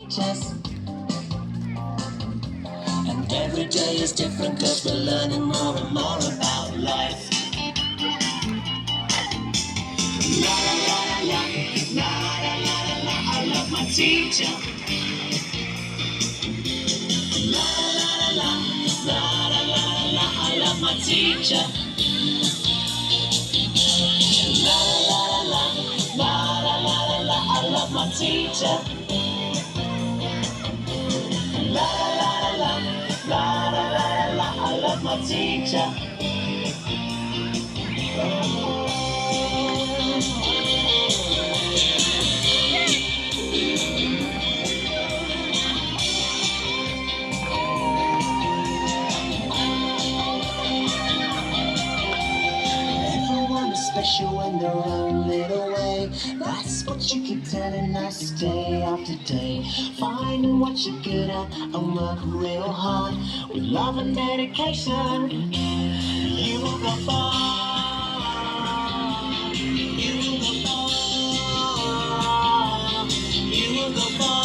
Just and every day is different cause we're learning more and more about life. La la la la la la la la la, I love my teacher. La la la la la la la la la, I love my teacher. La la la la la la la la la, I love my teacher. La la la la la la la la, I love my teacher. Everyone is special in their own little way. That's what you keep telling us day after day. Find what you're good at and work real hard. With love and dedication, you will go far. You will go far. You will go far.